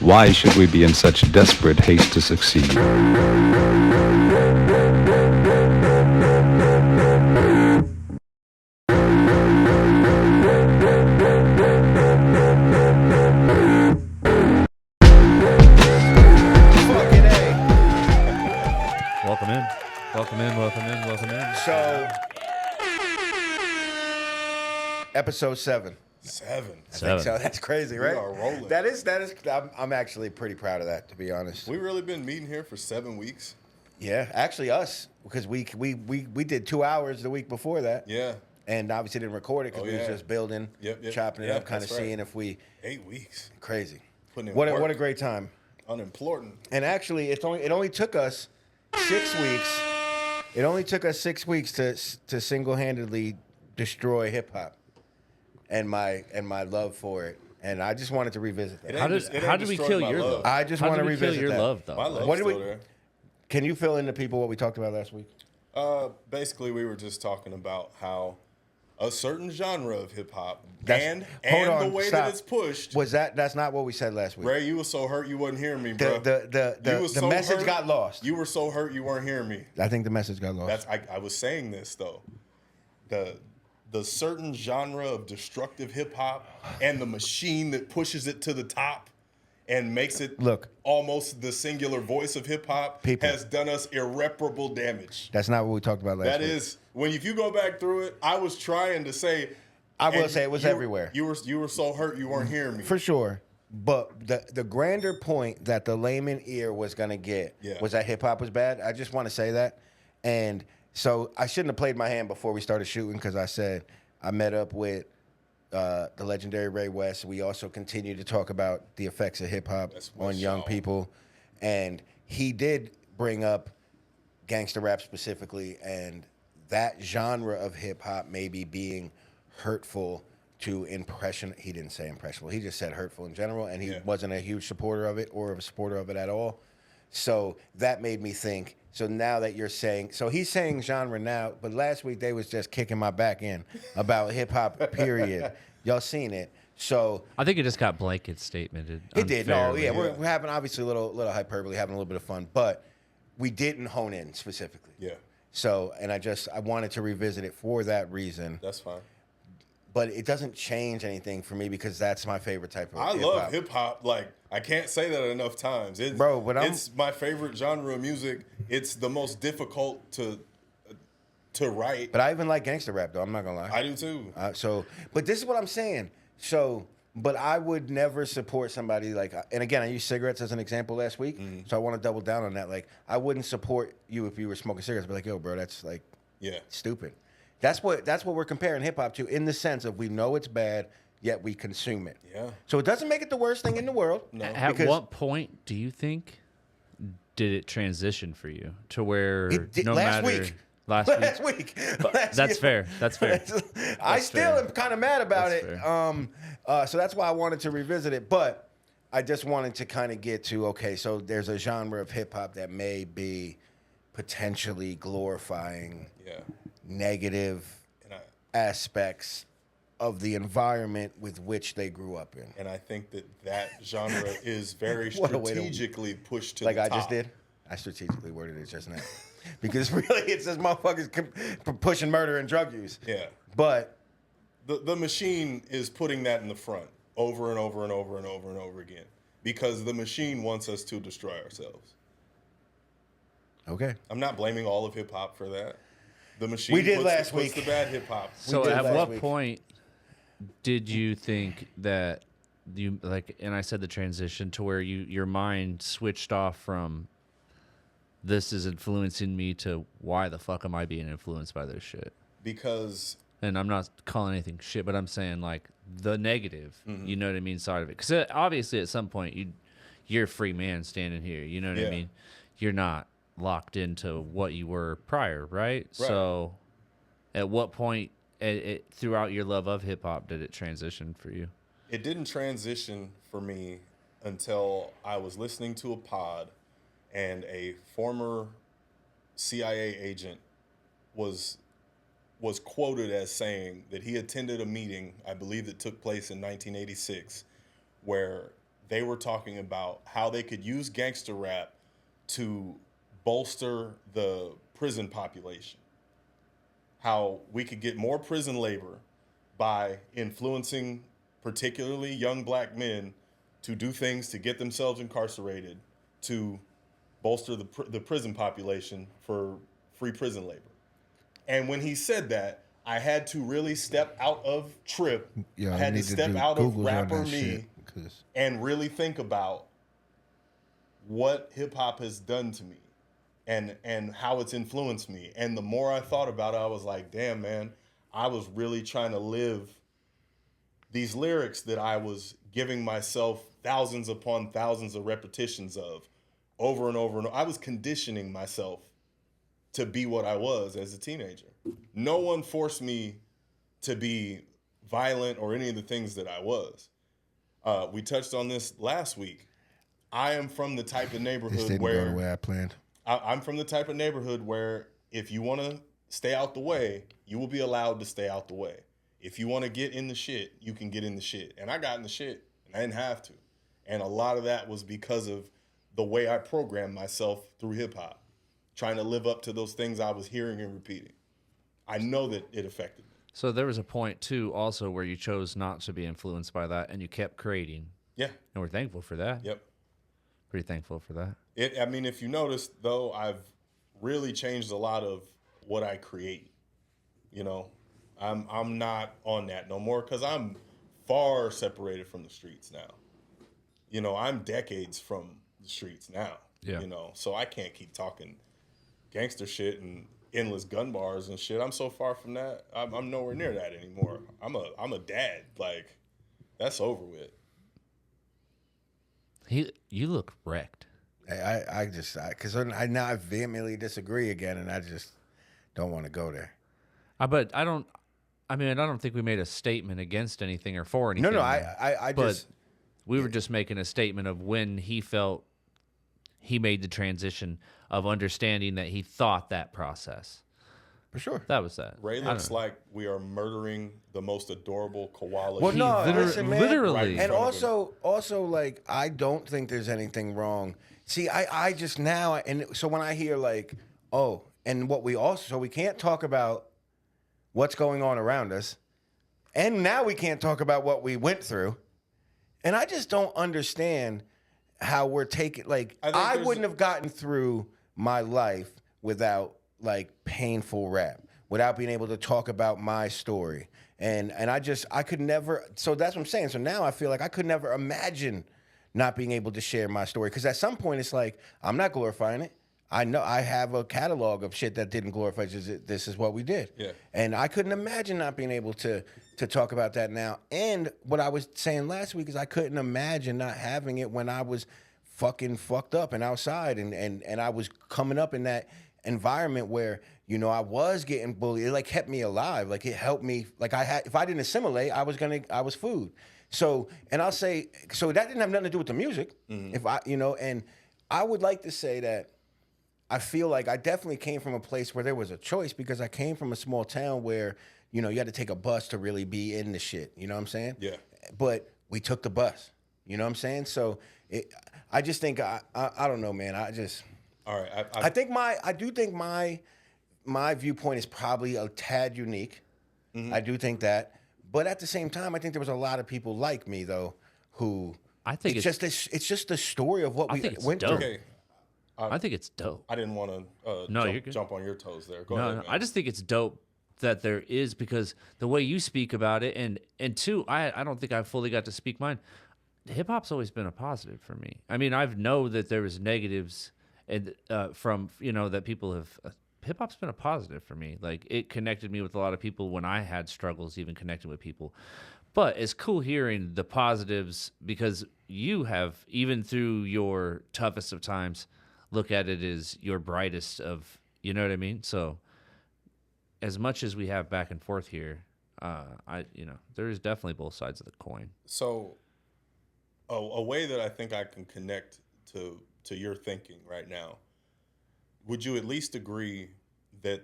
Why should we be in such desperate haste to succeed? Welcome in. Welcome in, welcome in, welcome in. So, episode 7. Seven. I think so. That's crazy, right? We are rolling. That is. I'm actually pretty proud of that, to be honest. We really been meeting here for 7 weeks. Yeah, actually us, because we did 2 hours the week before that. Yeah. And obviously didn't record it because we was just building, chopping it up, kind of seeing if we. 8 weeks. Crazy. Putting in What work. a great time. UnEmplortant. And actually, it only took us 6 weeks. It only took us 6 weeks to single-handedly destroy hip hop and my love for it. And I just wanted to revisit that. How did we kill your love? I just want to revisit your that. love, though? My love's What did still we- there. Can you fill in the people what we talked about last week? Basically, we were just talking about how a certain genre of hip hop Hold and on, the way stop. that it's pushed. That's not what we said last week. Ray, you were so hurt you wasn't hearing me, bro. The message got lost. You were so hurt you weren't hearing me. I think the message got lost. I was saying this though. The certain genre of destructive hip hop and the machine that pushes it to the top and makes it almost the singular voice of hip hop has done us irreparable damage. That's not what we talked about last week. That is if you go back through it, I was trying to say. I will say it was everywhere. You were so hurt you weren't hearing me. For sure. But the grander point that the layman ear was going to get was that hip hop was bad. I just want to say that. And so I shouldn't have played my hand before we started shooting because I said I met up with the legendary Ray West. We also continue to talk about the effects of hip hop on young people. And he did bring up gangster rap specifically and that genre of hip hop maybe being hurtful to he didn't say impressionable. He just said hurtful in general, and he wasn't a huge supporter of it or a supporter of it at all. So that made me think, so now that you're saying, so he's saying genre now, but last week they was just kicking my back in about hip hop, period. Y'all seen it. So I think it just got blanket statemented. it did. No, unfairly. we're having obviously a little hyperbole, having a little bit of fun, but we didn't hone in specifically. Yeah. So, and I wanted to revisit it for that reason. That's fine. But it doesn't change anything for me because that's my favorite type of I hip-hop. love hip hop. Like, I can't say that enough times. It's my favorite genre of music. It's the most difficult to write. But I even like gangster rap, though. I'm not gonna lie. I do too. But this is what I'm saying. But I would never support somebody like, and again, I used cigarettes as an example last week, so I want to double down on that. Like, I wouldn't support you if you were smoking cigarettes. But like, yo, bro, that's like, stupid. That's what we're comparing hip hop to, in the sense of we know it's bad, yet we consume it. Yeah. So it doesn't make it the worst thing in the world. No. At what point do you think did it transition for you to where Last week. That's fair. That's fair. I still am kind of mad about it. So that's why I wanted to revisit it. But I just wanted to kind of get to, okay, so there's a genre of hip hop that may be potentially glorifying negative aspects of the environment with which they grew up in. And I think that genre is very strategically pushed to the top. Like I just did? I strategically worded it just now. Because really, it's just motherfuckers pushing murder and drug use. Yeah. But the machine is putting that in the front over and over and over and over and over again. Because the machine wants us to destroy ourselves. Okay. I'm not blaming all of hip hop for that. The machine puts the bad hip hop. So at what point did you think that you and I said the transition to where your mind switched off from this is influencing me to why the fuck am I being influenced by this shit? Because, and I'm not calling anything shit, but I'm saying like the negative, you know what I mean, side of it. Because obviously at some point you're a free man standing here, you know what I mean? You're not locked into what you were prior, right? So at what point throughout your love of hip hop did it transition for you? It didn't transition for me until I was listening to a pod and a former CIA agent was quoted as saying that he attended a meeting, I believe that took place in 1986, where they were talking about how they could use gangster rap to bolster the prison population. How we could get more prison labor by influencing particularly young black men to do things to get themselves incarcerated, to bolster the prison population for free prison labor. And when he said that, I had to really step out of Tripp. I had to step out of rapper me and really think about what hip hop has done to me and how it's influenced me. And the more I thought about it, I was like, damn, man, I was really trying to live these lyrics that I was giving myself thousands upon thousands of repetitions of over and over and over. I was conditioning myself to be what I was as a teenager. No one forced me to be violent or any of the things that I was. We touched on this last week. I am from the type of neighborhood this didn't where go the way I planned. I'm from the type of neighborhood where if you want to stay out the way, you will be allowed to stay out the way. If you want to get in the shit, you can get in the shit. And I got in the shit, and I didn't have to. And a lot of that was because of the way I programmed myself through hip hop, trying to live up to those things I was hearing and repeating. I know that it affected me. So there was a point too, also, where you chose not to be influenced by that, and you kept creating. Yeah, and we're thankful for that. Yep, pretty thankful for that. I mean, if you notice, though, I've really changed a lot of what I create. You know, I'm not on that no more because I'm far separated from the streets now. You know, I'm decades from the streets now. Yeah. You know, so I can't keep talking gangster shit and endless gun bars and shit. I'm so far from that. I'm nowhere near that anymore. I'm a dad. Like, that's over with. You look wrecked. Because I vehemently disagree again, and I just don't want to go there. But I don't think we made a statement against anything or for anything. No, I just. We were just making a statement of when he felt he made the transition of understanding that he thought that process. For sure. That was that. Ray looks like we are murdering the most adorable koala. Well, no, listen, man. Literally. Right, and also, like, I don't think there's anything wrong. See, I just now, and so when I hear like, oh, and what we can't talk about what's going on around us, and now we can't talk about what we went through, and I just don't understand how we're taking, like, I wouldn't have gotten through my life without like painful rap, without being able to talk about my story. And I could never, so that's what I'm saying. So now I feel like I could never imagine not being able to share my story. Because at some point it's like, I'm not glorifying it. I know I have a catalog of shit that didn't glorify it. This is what we did. Yeah. And I couldn't imagine not being able to talk about that now. And what I was saying last week is I couldn't imagine not having it when I was fucking fucked up and outside and I was coming up in that environment where, you know, I was getting bullied. It like kept me alive. Like it helped me. Like if I didn't assimilate, I was food. So, and I'll say, so that didn't have nothing to do with the music. Mm-hmm. If I, you know, and I would like to say that I feel like I definitely came from a place where there was a choice because I came from a small town where, you know, you had to take a bus to really be in the shit. You know what I'm saying? Yeah. But we took the bus. You know what I'm saying? So I just think, I don't know, man. All right. I do think my viewpoint is probably a tad unique. Mm-hmm. I do think that. But at the same time, I think there was a lot of people like me, though, who I think it's just the story of what we went through. Okay. I think it's dope. I didn't want to jump on your toes there. Go ahead, man. I just think it's dope that there is, because the way you speak about it, and two, I don't think I fully got to speak mine. Hip hop's always been a positive for me. I mean, I know that there was negatives and from, you know, that people have. Hip hop's been a positive for me. Like, it connected me with a lot of people when I had struggles, even connecting with people. But it's cool hearing the positives because you have, even through your toughest of times, look at it as your brightest of, you know what I mean? So as much as we have back and forth here, there is definitely both sides of the coin. So a way that I think I can connect to your thinking right now, would you at least agree that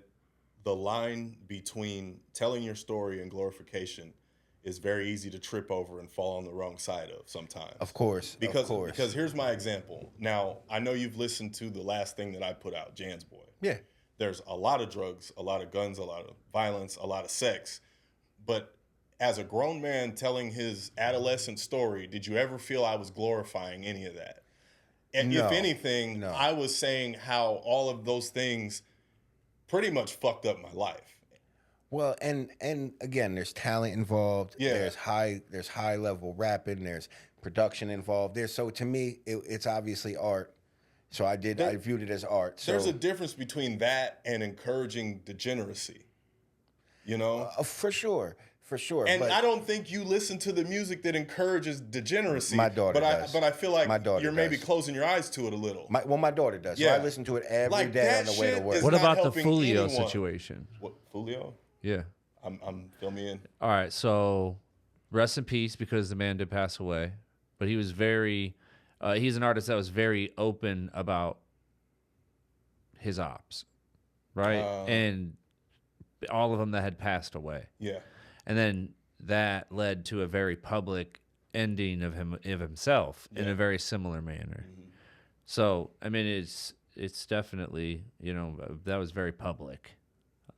the line between telling your story and glorification is very easy to trip over and fall on the wrong side of sometimes. Of course. Because here's my example. Now, I know you've listened to the last thing that I put out, Jan's Boy. Yeah. There's a lot of drugs, a lot of guns, a lot of violence, a lot of sex. But as a grown man telling his adolescent story, did you ever feel I was glorifying any of that? And No, if anything, no. I was saying how all of those things pretty much fucked up my life. Well, and again, there's talent involved. Yeah. There's high level rapping. There's production involved. So to me, it's obviously art. So I viewed it as art. So There's a difference between that and encouraging degeneracy. You know? For sure. And but I don't think you listen to the music that encourages degeneracy. My daughter does. But I feel like My daughter you're maybe does. closing your eyes to it a little. my daughter does. Yeah. So I listen to it every Like, day that on the way to shit work. is What not about the helping Fulio anyone. situation? What, Fulio? Yeah. I'm fill me in. All right, so rest in peace because the man did pass away, but he was very he's an artist that was very open about his ops, right? And all of them that had passed away. Yeah. And then that led to a very public ending of himself in a very similar manner. Mm-hmm. So, I mean, it's definitely, that was very public.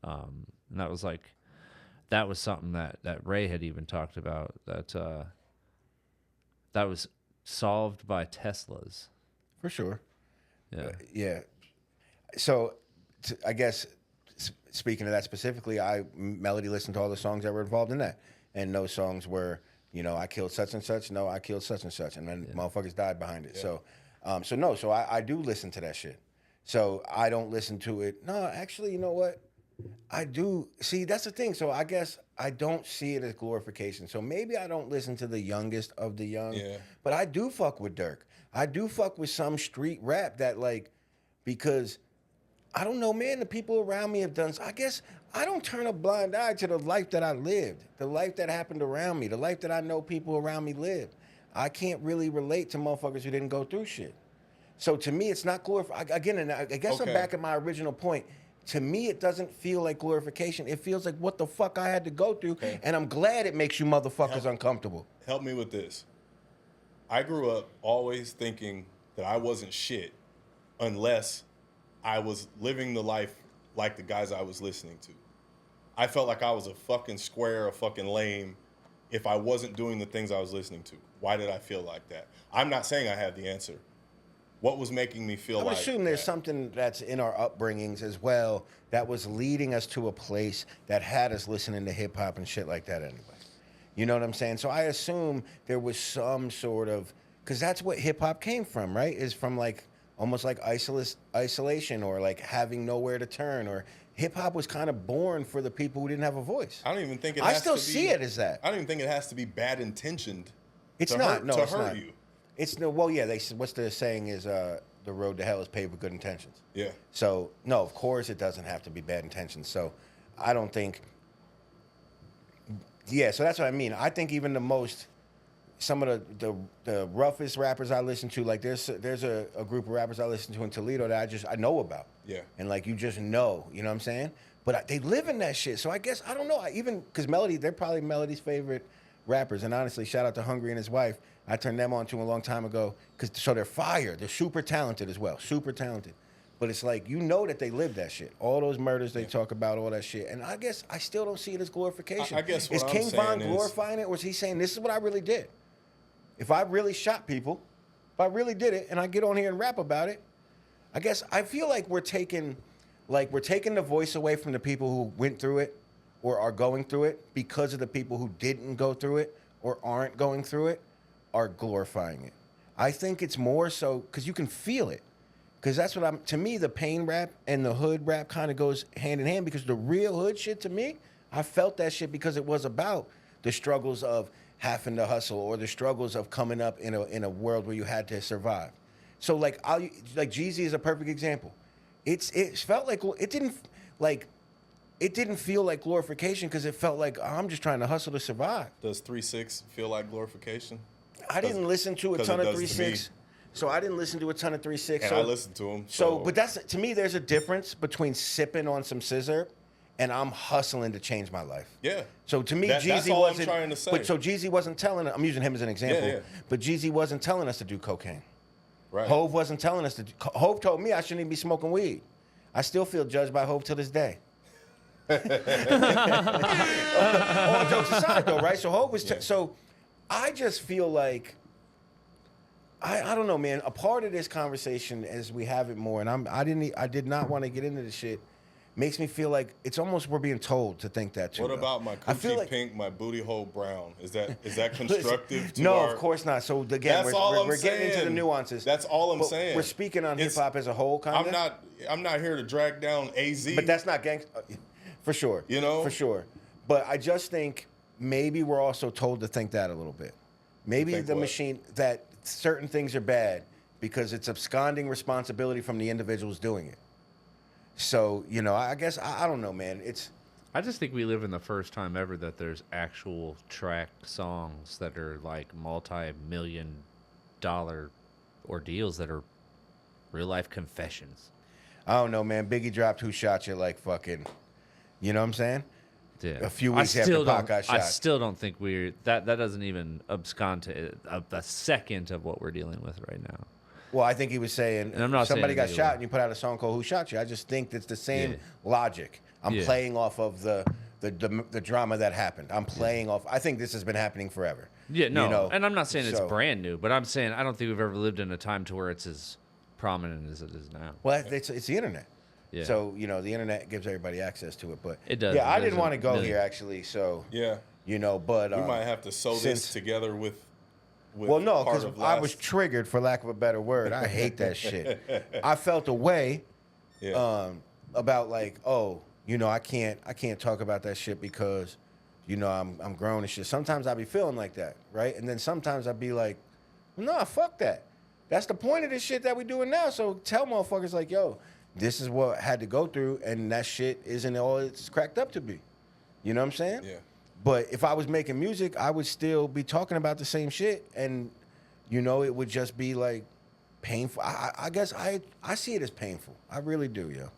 And that was something that Ray had even talked about, that was solved by Teslas. For sure. Yeah. Yeah. So I guess speaking of that specifically, Melody listened to all the songs that were involved in that. And those songs were, I killed such and such. No, I killed such and such. And then motherfuckers died behind it. Yeah. So I do listen to that shit. So I don't listen to it. No, actually, you know what? I do. See, that's the thing. So I guess I don't see it as glorification. So maybe I don't listen to the youngest of the young. Yeah. But I do fuck with Dirk. I do fuck with some street rap that because I don't know, man, the people around me have done. I guess I don't turn a blind eye to the life that I lived, the life that happened around me, the life that I know people around me lived. I can't really relate to motherfuckers who didn't go through shit. So to me, it's not glorification. Again, and I guess I'm back at my original point. To me, it doesn't feel like glorification. It feels like what the fuck I had to go through, and I'm glad it makes you motherfuckers uncomfortable. Help me with this. I grew up always thinking that I wasn't shit unless I was living the life like the guys I was listening to. I felt like I was a fucking square, a fucking lame, if I wasn't doing the things I was listening to. Why did I feel like that? I'm not saying I had the answer. What was making me feel like I would assume there's that? something that's in our upbringings as well that was leading us to a place that had us listening to hip hop and shit like that anyway. You know what I'm saying? So I assume there was some sort of, because that's what hip hop came from, right? Is from almost like isolation or like having nowhere to turn, or hip hop was kind of born for the people who didn't have a voice. I don't even think I still see it as that. I don't even think it has to be bad intentioned. It's to not. hurt, No, to it's hurt not. you. It's no. Well, yeah. What's the saying is the road to hell is paved with good intentions. Yeah. So no, of course it doesn't have to be bad intentions. So I don't think. Yeah. So that's what I mean. I think even some of the roughest rappers I listen to, like there's a group of rappers I listen to in Toledo that I know about. Yeah. And you just know, you know what I'm saying? But they live in that shit. So I guess I don't know. Because Melody, they're probably Melody's favorite rappers. And honestly, shout out to Hungry and his wife. I turned them on to a long time ago. So they're fire. They're super talented as well. Super talented. But it's like, that they live that shit. All those murders they talk about, all that shit. And I guess I still don't see it as glorification. I guess what is I'm King Von saying glorifying it, or is he saying this is what I really did? If I really shot people, if I really did it, and I get on here and rap about it, I guess I feel like we're taking the voice away from the people who went through it or are going through it because of the people who didn't go through it or aren't going through it are glorifying it. I think it's more so because you can feel it. Because that's to me, the pain rap and the hood rap kind of goes hand in hand, because the real hood shit to me, I felt that shit because it was about the struggles of having to hustle or the struggles of coming up in a world where you had to survive. So like Jeezy is a perfect example. It felt like it didn't feel like glorification because it felt like I'm just trying to hustle to survive. Does 3-6 feel like glorification? I didn't listen to a ton of 3-6. So I didn't listen to a ton of 3-6. And I listened to him. But that's, to me, there's a difference between sipping on some scissor and I'm hustling to change my life. Yeah. So to me, that's Jeezy all wasn't. I'm trying to say. But so Jeezy wasn't telling. I'm using him as an example. Yeah. But Jeezy wasn't telling us to do cocaine. Right. Hove wasn't telling us to. Hove told me I shouldn't even be smoking weed. I still feel judged by Hove till this day. All jokes aside, though, right? So Hove was. So I just feel like. I don't know, man. A part of this conversation, as we have it more, and I did not want to get into this shit. Makes me feel like it's almost we're being told to think that too. What about my coochie pink, my booty hole brown? Is that constructive? To no, of course not. So again, we're getting into the nuances. That's all I'm saying. We're speaking on hip hop as a whole, kind of. I'm not here to drag down AZ. But that's not gangster, for sure. You know, for sure. But I just think maybe we're also told to think that a little bit. Maybe the machine that certain things are bad because it's absconding responsibility from the individuals doing it. So, you know, I guess, I don't know, man. I just think we live in the first time ever that there's actual track songs that are like multi-million-dollar ordeals that are real-life confessions. I don't know, man. Biggie dropped Who Shot You like fucking, you know what I'm saying? Yeah. A few weeks after Pac got shot. I still don't think that doesn't even abscond to a second of what we're dealing with right now. Well, I think he was saying somebody got shot and you put out a song called Who Shot You. I just think it's the same logic. I'm playing off of the drama that happened. I'm playing off. I think this has been happening forever. Yeah, no. You know? And I'm not saying it's brand new, but I'm saying I don't think we've ever lived in a time to where it's as prominent as it is now. Well, it's the internet. Yeah. So, you know, the internet gives everybody access to it. But it does. Yeah, I didn't want to go here, actually. So, yeah. You know, but we might have to sew this together with well, no, because I was triggered, for lack of a better word. I hate that shit. I felt a way about like, oh, you know, I can't talk about that shit because, you know, I'm grown and shit. Sometimes I be feeling like that, right? And then sometimes I be like, nah, fuck that. That's the point of this shit that we doing now. So tell motherfuckers like, yo, this is what I had to go through, and that shit isn't all it's cracked up to be. You know what I'm saying? Yeah. But if I was making music, I would still be talking about the same shit, and, you know, it would just be, like, painful. I guess I see it as painful. I really do, yo.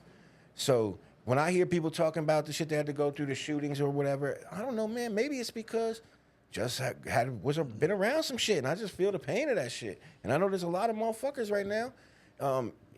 So when I hear people talking about the shit they had to go through, the shootings or whatever, I don't know, man. Maybe it's because just been around some shit, and I just feel the pain of that shit. And I know there's a lot of motherfuckers right now,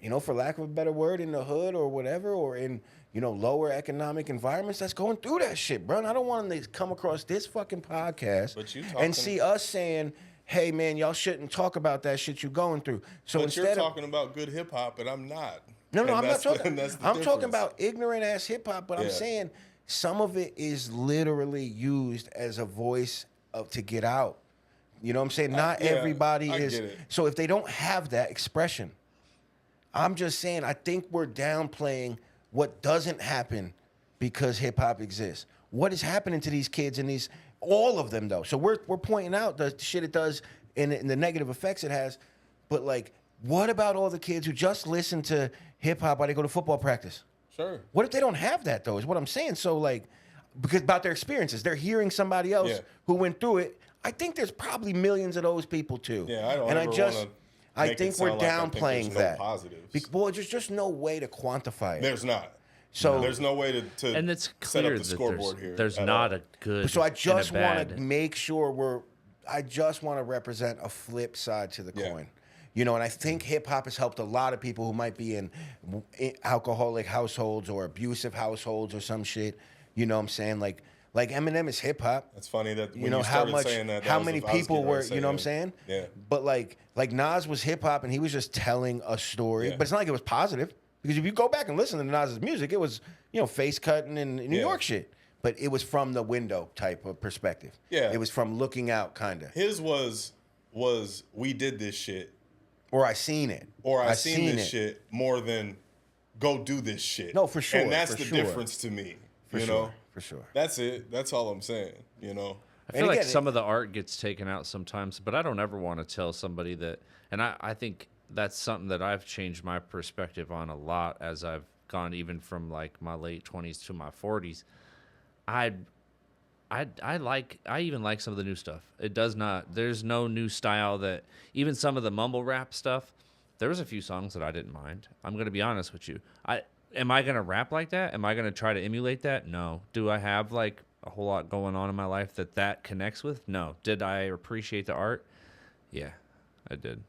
you know, for lack of a better word, in the hood or whatever, or in, you know, lower economic environments that's going through that shit, bro. And I don't want them to come across this fucking podcast and see us saying, hey, man, y'all shouldn't talk about that shit you're going through. So but you're talking about good hip hop, and I'm not. No, I'm not talking. I'm talking about ignorant ass hip hop, but I'm saying some of it is literally used as a voice to get out. You know what I'm saying? Not everybody is. Get it. So if they don't have that expression, I'm just saying I think we're downplaying what doesn't happen because hip hop exists. What is happening to these kids and all of them though? So we're pointing out the shit it does and the negative effects it has, but like, what about all the kids who just listen to hip hop while they go to football practice? Sure. What if they don't have that though? Is what I'm saying. So like, because about their experiences, they're hearing somebody else who went through it. I think there's probably millions of those people too. Yeah, I don't. And I think we're downplaying that. No positives. Well, there's just no way to quantify it. There's not. So there's no way to and it's set clear up the scoreboard here. There's not a good. So I just want to make sure I just want to represent a flip side to the coin. You know, and I think hip hop has helped a lot of people who might be in alcoholic households or abusive households or some shit. You know what I'm saying? Like Eminem is hip hop. That's funny that when you know you how started saying that how many people were, say you know what I'm saying? Yeah. But like Nas was hip hop and he was just telling a story. Yeah. But it's not like it was positive. Because if you go back and listen to Nas's music, it was, you know, face cutting and New York shit. But it was from the window type of perspective. Yeah. It was from looking out, kind of. His was we did this shit. Or I seen it. Or I seen this shit more than go do this shit. No, for sure. And that's the difference to me. For sure. For sure. That's it. That's all I'm saying, you know. I feel like some of the art gets taken out sometimes, but I don't ever want to tell somebody that. And I think that's something that I've changed my perspective on a lot as I've gone even from like my late 20s to my 40s. I even like some of the new stuff. It does not. There's no new style that even some of the mumble rap stuff. There was a few songs that I didn't mind. I'm gonna be honest with you. am I gonna rap like that? Am I gonna try to emulate that? No. Do I have like a whole lot going on in my life that connects with? No. Did I appreciate the art? Yeah, I did.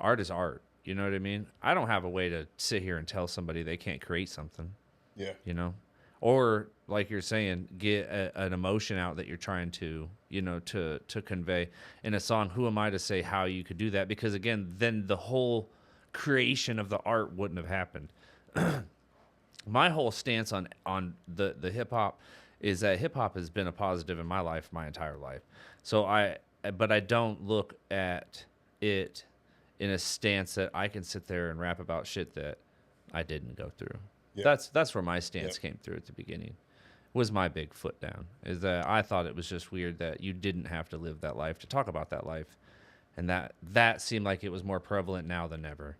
Art is art. You know what I mean? I don't have a way to sit here and tell somebody they can't create something. Yeah. You know? Or, like you're saying, get an emotion out that you're trying to, to convey in a song. Who am I to say how you could do that? Because, again, then the whole creation of the art wouldn't have happened. My whole stance on the hip-hop is that hip-hop has been a positive in my life my entire life. But I don't look at it in a stance that I can sit there and rap about shit that I didn't go through. Yep. That's where my stance came through at the beginning. Was my big foot down. Is that I thought it was just weird that you didn't have to live that life to talk about that life. And that seemed like it was more prevalent now than ever.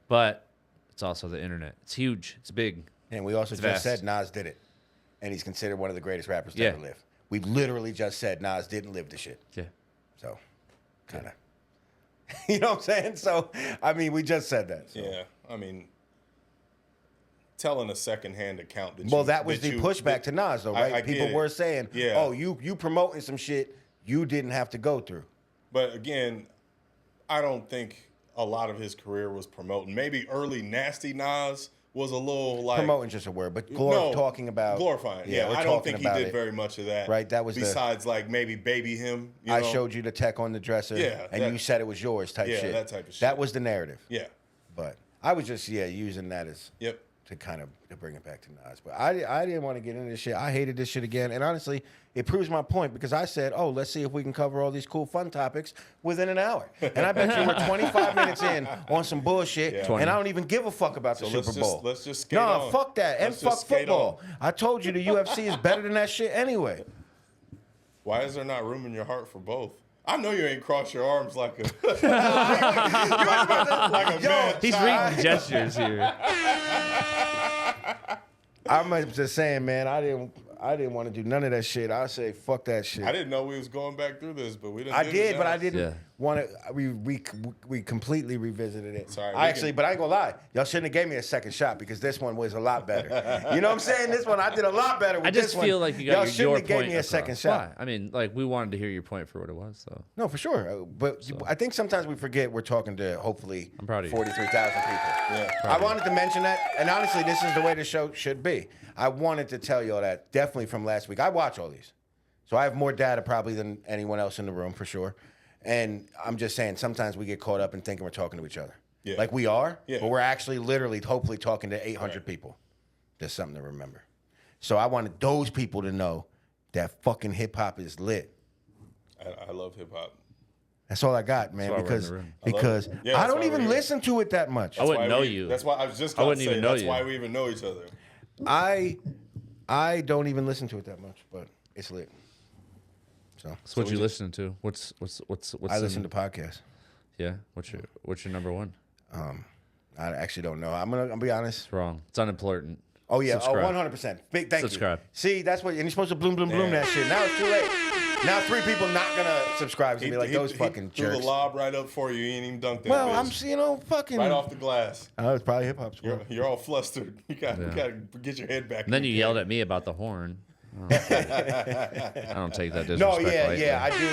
But it's also the internet. It's huge. It's big. And we also just said Nas did it. And he's considered one of the greatest rappers to ever live. We literally just said Nas didn't live the shit. Yeah. So, kind of. You know what I'm saying? So, I mean, we just said that. So. Yeah. I mean, telling a secondhand account that was the pushback to Nas, though, right? People were saying, oh, you promoting some shit you didn't have to go through. But again, I don't think a lot of his career was promoting. Maybe early Nasty Nas was a little like promoting just a word, but talking about glorifying. Yeah, I don't think he did very much of that. Right, that was besides like maybe Baby Him. I showed you the tech on the dresser, and you said it was yours type shit. Yeah, that type of shit. That was the narrative. Yeah, but I was just using that as to kind of to bring it back to Nas. But I didn't want to get into this shit. I hated this shit again, and honestly, it proves my point because I said, oh, let's see if we can cover all these cool fun topics within an hour. And I bet you we're 25 minutes in on some bullshit, and I don't even give a fuck about the Super Bowl. Let's just skate on. Fuck that, and fuck football. I told you the UFC is better than that shit anyway. Why is there not room in your heart for both? I know you ain't crossed your arms like a man. He's reading gestures here. I'm just saying, man, I didn't want to do none of that shit. I say fuck that shit. I didn't know we was going back through this, but we didn't. I did, but I didn't want to. We completely revisited it. Sorry, but I ain't gonna lie, y'all shouldn't have gave me a second shot because this one was a lot better. You know what I'm saying? This one I did a lot better. With I just this feel one. like you got y'all shouldn't have gave me a across. second shot. Why? I mean, like we wanted to hear your point for what it was. So no, for sure. But I think sometimes we forget we're talking to hopefully 43,000 people. Yeah, I wanted to mention that, and honestly, this is the way the show should be. I wanted to tell y'all that definitely from last week. I watch all these. So I have more data probably than anyone else in the room for sure. And I'm just saying sometimes we get caught up in thinking we're talking to each other. Yeah. Like we are, yeah. But we're actually literally hopefully talking to 800 people. That's something to remember. So I wanted those people to know that fucking hip hop is lit. I love hip hop. That's all I got, man, because I don't even listen to it that much. I wouldn't know you. That's why I was just going to say that's why we even know each other. I don't even listen to it that much, but it's lit. So what you listening to? What's I listen to podcasts. Yeah. What's your number one? I actually don't know. I'll be honest. It's wrong. It's unimportant. Oh yeah. Subscribe. 100%. Big thank Subscribe. you. See, that's what and you're supposed to bloom that shit. Now it's too late. Now 3 people not gonna subscribe to me like those fucking jerks. Threw the lob right up for you. You ain't even dunked that. Well, bitch. I'm fucking right off the glass. Oh, it's probably hip hop school. You're all flustered. You gotta get your head back. And then you yelled at me about the horn. I don't take that disrespect. No, yeah, I do.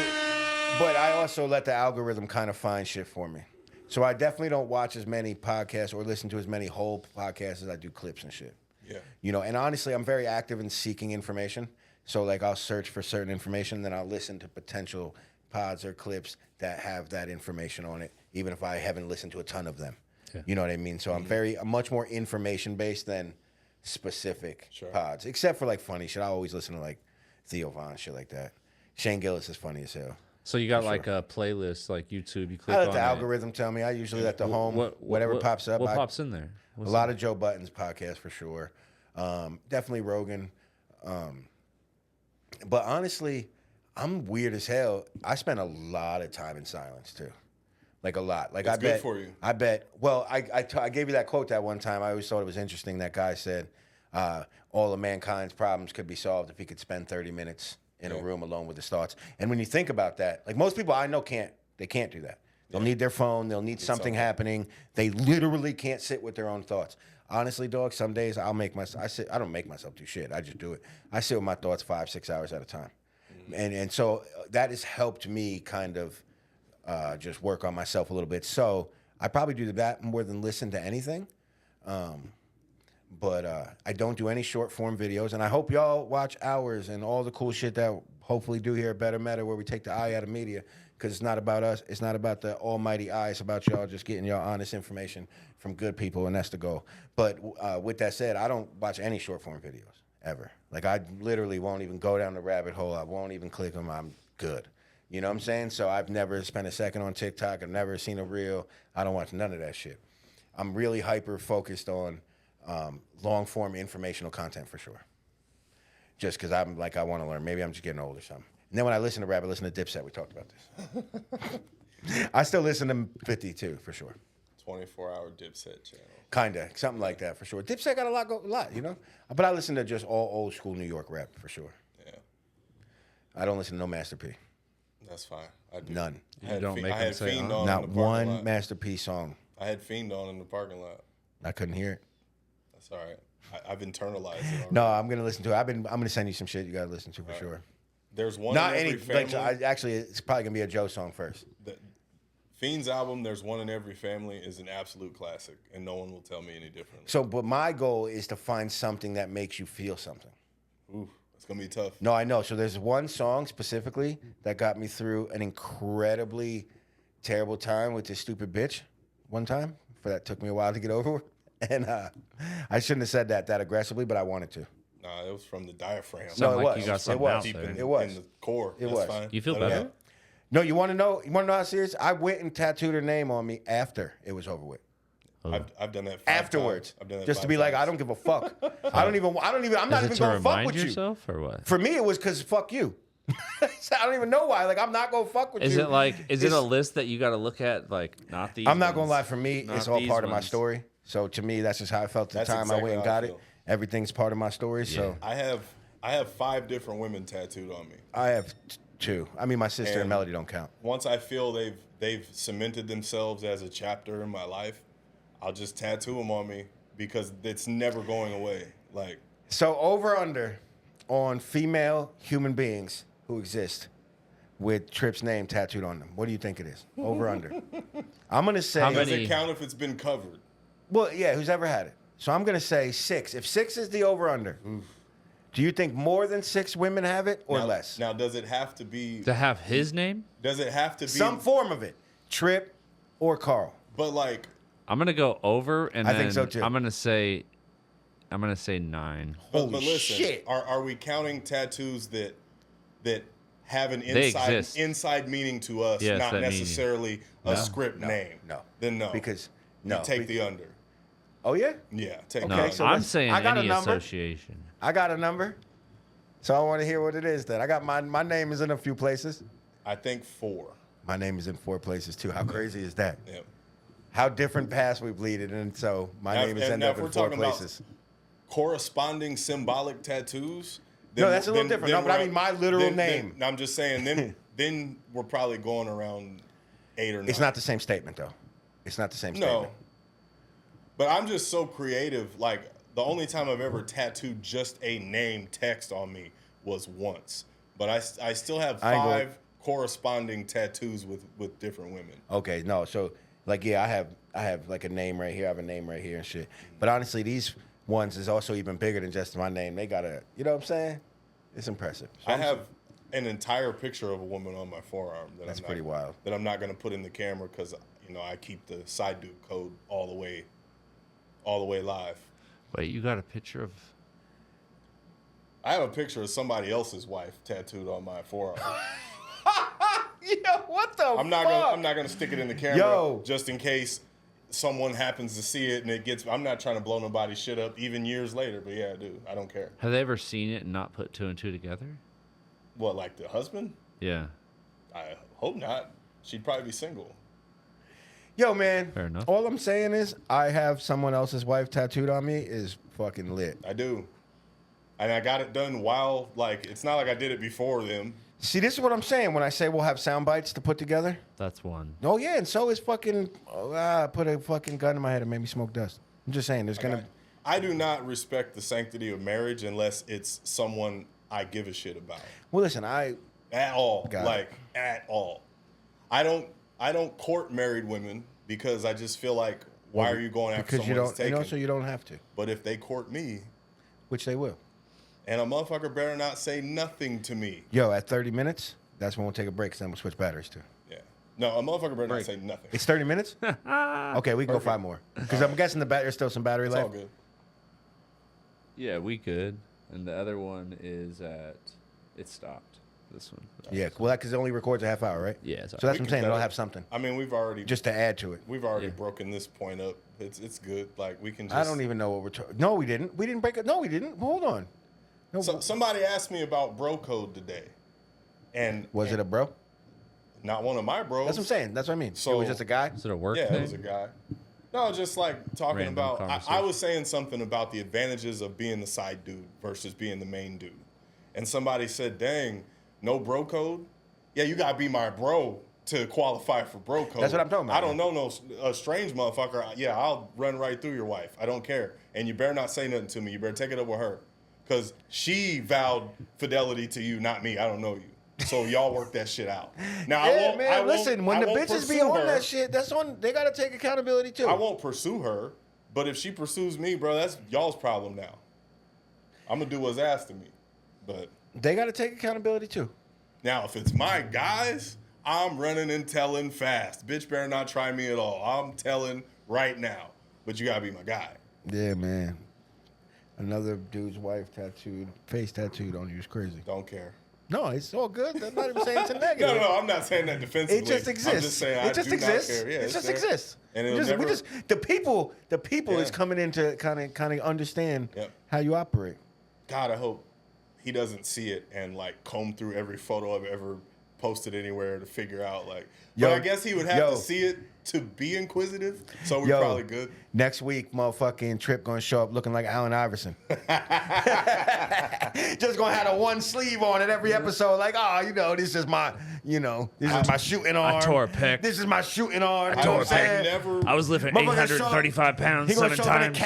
But I also let the algorithm kind of find shit for me. So I definitely don't watch as many podcasts or listen to as many whole podcasts as I do clips and shit. Yeah. And honestly, I'm very active in seeking information. So like I'll search for certain information, then I'll listen to potential pods or clips that have that information on it, even if I haven't listened to a ton of them. Yeah. You know what I mean? So I'm much more information based than specific pods, except for like funny shit. I always listen to like Theo Von, shit like that. Shane Gillis is funny as hell. So you got like a playlist, like YouTube. You click I on let the algorithm tell me. I usually let the whatever pops up. What pops in there? A lot of Joe Budden's podcast for sure. Definitely Rogan. But honestly, I'm weird as hell. I spend a lot of time in silence too, like a lot. Like it's good for you. I bet. Well, I gave you that quote that one time. I always thought it was interesting. That guy said, "All of mankind's problems could be solved if he could spend 30 minutes in a room alone with his thoughts." And when you think about that, like most people I know can't do that. They'll need their phone. They'll need something happening. They literally can't sit with their own thoughts. Honestly, dog, some days I don't make myself do shit. I just do it. I sit with my thoughts 5-6 hours at a time. And so that has helped me kind of just work on myself a little bit. So I probably do that more than listen to anything. But I don't do any short form videos. And I hope y'all watch ours and all the cool shit that hopefully do here at Bedder-Meda, where we take the eye out of media. Because it's not about us. It's not about the almighty eye. It's about y'all just getting y'all honest information from good people, and that's the goal. But with that said, I don't watch any short form videos ever. Like, I literally won't even go down the rabbit hole. I won't even click them. I'm good. You know what I'm saying? So I've never spent a second on TikTok. I've never seen a reel. I don't watch none of that shit. I'm really hyper focused on long form informational content for sure. Just because I'm like, I want to learn. Maybe I'm just getting old or something. And then when I listen to rap, I listen to Dipset. We talked about this. I still listen to 52 for sure. 24-hour Dipset channel. Kinda, something like that for sure. Dipset got a lot, you know. But I listen to just all old school New York rap for sure. Yeah. I don't listen to no Master P. That's fine. I do. None. You don't make them say, Fiend on Not in the parking one lot. Master P song. I had Fiend on in the parking lot. I couldn't hear it. That's all right. I've internalized it already. No, I'm gonna listen to it. I'm gonna send you some shit you gotta listen to for sure. There's one Not in any. every Like, family. actually, it's probably gonna be a Joe song first. Fiend's album, There's One in Every Family, is an absolute classic, and no one will tell me any differently. So, but my goal is to find something that makes you feel something. Ooh, it's going to be tough. No, I know. So there's one song specifically that got me through an incredibly terrible time with this stupid bitch one time. For that took me a while to get over. And I shouldn't have said that aggressively, but I wanted to. Nah, it was from the diaphragm. No, it like was. you got It something was. out Deep there. in, It was. in the core. It That's was. fine. You feel Let it better? out. No, you want to know? You want to know how serious? I went and tattooed her name on me after it was over with. I've done that 5 Afterwards, times. I've done that just to 5 be like, times. I don't give a fuck. I'm Is not even it going to to fuck remind with you. yourself or what? For me, it was because fuck you. So I don't even know why. Like, I'm not going to fuck with you. Is it like, is it a It's- list that you got to look at? Like, not these I'm not going ones, to lie. For me, not it's all these part of my ones. story. So to me, that's just how I felt at the That's time I exactly went and how I got it. feel. Everything's part of my story. So I have 5 different women tattooed on me. I have 2. I mean, my sister and And- Melody don't count. Once I feel they've cemented themselves as a chapter in my life, I'll just tattoo them on me because it's never going away. Like, So over under on female human beings who exist with Tripp's name tattooed on them. What do you think it is? Over under. I'm gonna say. How does many- it count if it's been covered? Well, yeah, who's ever had it? So I'm gonna say 6. If 6 is the over under, do you think more than 6 women have it or now, less? Now, does it have to be? To have his name? Does it have to be Some form of it. Tripp or Carl. But like, I'm gonna go over, and I then think so, too. I'm gonna say 9. Holy but listen, shit. Are we counting tattoos that have an They inside exist. meaning to us, Yes, not that meaning. necessarily a script name? No. Then no. Because You no. take the under. Oh yeah? Yeah, take Okay, the No, under. so I'm let's- saying I got a any number. association. I got a number. So I want to hear what it is then. I got my name is in a few places. I think 4. My name is in 4 places too. How crazy is that? Yeah. How different paths we've leaded, and so my name is and ended now up if in we're 4 talking about places. corresponding symbolic tattoos. No, that's a little different. No, but I mean my literal name. I'm just saying. Then we're probably going around 8 or 9. It's not the same statement though. It's not the same No. statement. But I'm just so creative. Like, the only time I've ever tattooed just a name text on me was once. But I still have I ain't 5 corresponding tattoos with different women. Okay, no. So like yeah, I have like a name right here. I have a name right here and shit. But honestly, these ones is also even bigger than just my name. They got you know what I'm saying? It's impressive. So I have an entire picture of a woman on my forearm. That's pretty wild. That I'm not going to put in the camera because, I keep the side dude code all the way live. Wait, you got a picture of? I have a picture of somebody else's wife tattooed on my forearm. Yo, what the I'm not gonna stick it in the camera Yo. just in case someone happens to see it and it gets. I'm not trying to blow nobody's shit up even years later. But yeah, dude, I don't care. Have they ever seen it and not put 2 and 2 together? What, like the husband? Yeah. I hope not. She'd probably be single. Yo, man. Fair enough. All I'm saying is I have someone else's wife tattooed on me is fucking lit. I do. And I got it done while, like, it's not like I did it before them. See, this is what I'm saying when I say we'll have sound bites to put together. That's one. Oh yeah, and so is fucking. Put a fucking gun in my head and made me smoke dust. I'm just saying, there's gonna. I do not respect the sanctity of marriage unless it's someone I give a shit about. Well, listen, at all, at all. I don't court married women because I just feel like why are you going after someone that's taken? So you don't have to. But if they court me, which they will, and a motherfucker better not say nothing to me. Yo, at 30 minutes, that's when we'll take a break. Then we'll switch batteries too. Yeah. No, a motherfucker better not say nothing. It's 30 minutes. Okay, we can go 5 more because I'm guessing there's still some battery left. All good. Yeah, we could. And the other one is it stopped. This one. Yeah, well, because it only records a half hour, right? Yeah. So that's what I'm saying. It'll have something. I mean, we've already just to add to it. We've already broken this point up. It's good. Like we can. Just, I don't even know what we're talking. No, we didn't. We didn't break it. No, we didn't. Hold on. No. So, somebody asked me about bro code today, and was it a bro? Not one of my bros. That's what I'm saying. That's what I mean. So it was just a guy. Is it a work? Yeah, thing? it was a guy. No, just like talking Random about. I was saying something about the advantages of being the side dude versus being the main dude, and somebody said, "Dang, no bro code." Yeah, you gotta be my bro to qualify for bro code. That's what I'm talking about. I don't know a strange motherfucker. Yeah, I'll run right through your wife. I don't care, and you better not say nothing to me. You better take it up with her, because she vowed fidelity to you, not me. I don't know you. So y'all work that shit out. Now, listen, when the bitches be on that shit, that's on. They gotta take accountability too. I won't pursue her, but if she pursues me, bro, that's y'all's problem now. I'm gonna do what's asked of me, but they gotta take accountability too. Now, if it's my guys, I'm running and telling fast. Bitch better not try me at all. I'm telling right now, but you gotta be my guy. Yeah, man. Another dude's wife face tattooed on you is crazy. Don't care. No, it's all good. I'm not even saying it's a negative. No, I'm not saying that defensively. It just exists. I'm just saying it just exists. Not care. Yeah, it just there. exists. And the people is coming in to kind of understand how you operate. God, I hope he doesn't see it and like comb through every photo I've ever posted anywhere to figure out like. But I guess he would have to see it to be inquisitive. So we're probably good. Next week, motherfucking Tripp gonna show up looking like Allen Iverson. Just gonna have a one sleeve on it every episode. Like, this is my, this is my shooting arm. I tore a pec. This is my shooting arm. I tore a pec. I was lifting 835 pounds 7 times,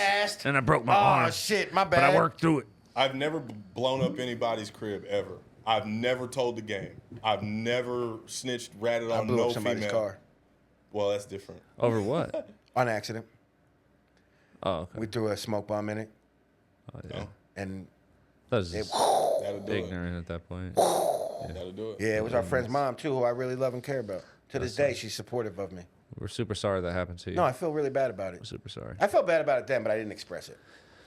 and I broke my arm. Oh shit, my bad. But I worked through it. I've never blown up anybody's crib ever. I've never told the game. I've never snitched, ratted on no somebody's female. car. Well, that's different. Over what? On accident. Oh, okay. We threw a smoke bomb in it. Oh, yeah. And that was that'll do ignorant at that point. That'll do it. Yeah, it was our friend's mom, too, who I really love and care about. To this day, she's supportive of me. We're super sorry that happened to you. No, I feel really bad about it. We're super sorry. I felt bad about it then, but I didn't express it.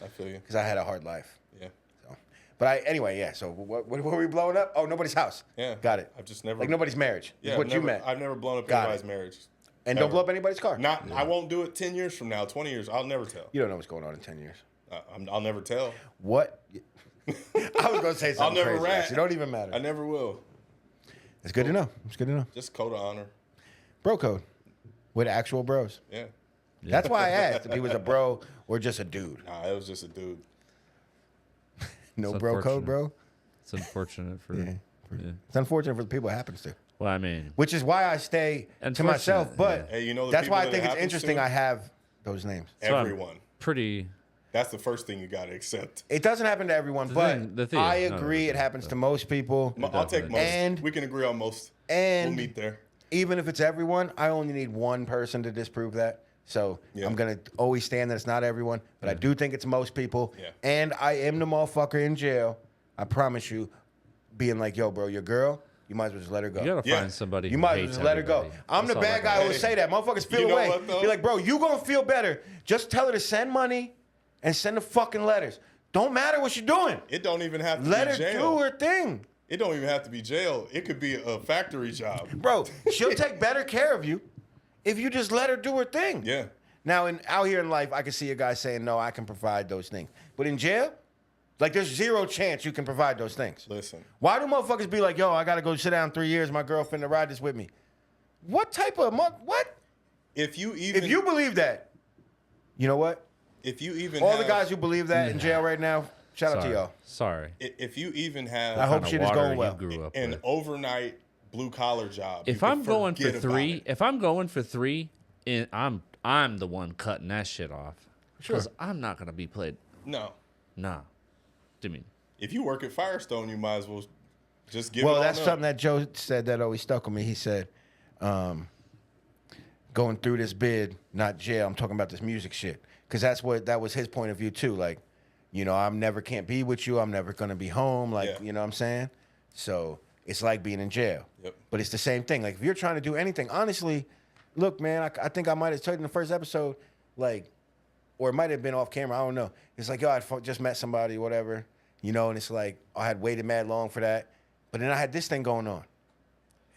I feel you. Because I had a hard life. Yeah. So, but anyway, yeah. So what were we blowing up? Oh, nobody's house. Yeah. Got it. I've just never. Like nobody's marriage. Yeah. What you meant. I've never blown up anybody's marriage. And don't blow up anybody's car. I won't do it 10 years from now, 20 years. I'll never tell. You don't know what's going on in 10 years. I'll never tell. What? I was going to say something I'll never crazy. rat. It don't even matter. I never will. It's good to know. It's good to know. Just code of honor. Bro code. With actual bros. Yeah. That's why I asked if he was a bro or just a dude. Nah, it was just a dude. No bro code, bro? It's unfortunate for... It's unfortunate for the people it happens to. Well, I mean... Which is why I stay to myself, but hey, that's why I think it's interesting I have those names. Everyone. Pretty... That's the first thing you got to accept. It doesn't happen to everyone, but I agree it happens to most people. I'll take most. And we can agree on most. And we'll meet there. Even if it's everyone, I only need one person to disprove that. So I'm going to always stand that it's not everyone, but I do think it's most people. Yeah. And I am the motherfucker in jail, I promise you, being like, yo, bro, your girl, you might as well just let her go. You gotta find somebody. You might as well just let her go. I'm the bad guy who would say that. Motherfuckers feel away. Be like, bro, you gonna feel better. Just tell her to send money and send the fucking letters. Don't matter what she's doing. It don't even have to let be her jail. do her thing. It don't even have to be jail. It could be a factory job. Bro, she'll take better care of you if you just let her do her thing. Yeah. Now, out here in life, I can see a guy saying, no, I can provide those things. But in jail, like, there's zero chance you can provide those things. Listen. Why do motherfuckers be like, yo, I got to go sit down 3 years, my girl finna ride this with me? What type of, what? If you believe that, you know what? If you even All the guys who believe that in jail right now, Shout out to y'all. Sorry. If you even have I hope shit is going well. an overnight blue collar job, If I'm going for 3, and I'm the one cutting that shit off. Because I'm not gonna be played. No. Nah. I mean, if you work at Firestone, you might as well just give it Well, all that's up. something that Joe said that always stuck with me. He said, going through this bid, not jail. I'm talking about this music shit. Because that was his point of view too. Like, you know, can't be with you. I'm never going to be home. Like, you know what I'm saying? So it's like being in jail. Yep. But it's the same thing. Like, if you're trying to do anything, honestly, look, man, I think I might have told you in the first episode, like, or it might have been off camera. I don't know. It's like, yo, I just met somebody, whatever, you know, and it's like, I had waited mad long for that. But then I had this thing going on.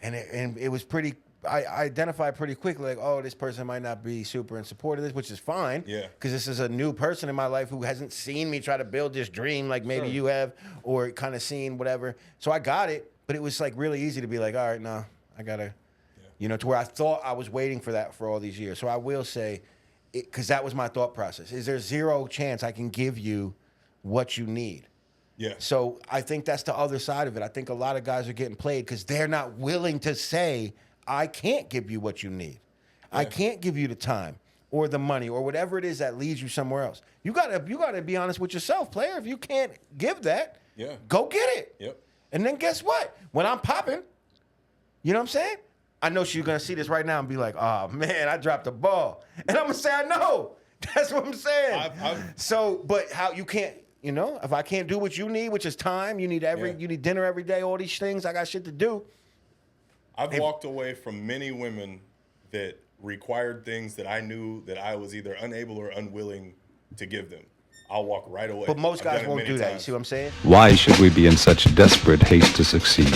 And it was pretty, I identified pretty quickly, like, oh, this person might not be super in support of this, which is fine. Yeah. Because this is a new person in my life who hasn't seen me try to build this dream like maybe you have, or kind of seen whatever. So I got it, but it was like really easy to be like, all right, no, I got to, you know, to where I thought I was waiting for that for all these years. So I will say, because that was my thought process, is there zero chance I can give you what you need? Yeah. So I think that's the other side of it. I think a lot of guys are getting played because they're not willing to say, I can't give you what you need. Yeah. I can't give you the time or the money or whatever it is that leads you somewhere else. You gotta be honest with yourself, player. If you can't give that, go get it. Yep. And then guess what? When I'm popping, you know what I'm saying? I know she's gonna see this right now and be like, oh man, I dropped the ball. And I'm gonna say, I know. That's what I'm saying. So, but how you can't, you know, if I can't do what you need, which is time, you need you need dinner every day, all these things, I got shit to do. I've walked away from many women that required things that I knew that I was either unable or unwilling to give them. I'll walk right away. But most guys won't do that. You see what I'm saying? Why should we be in such desperate haste to succeed?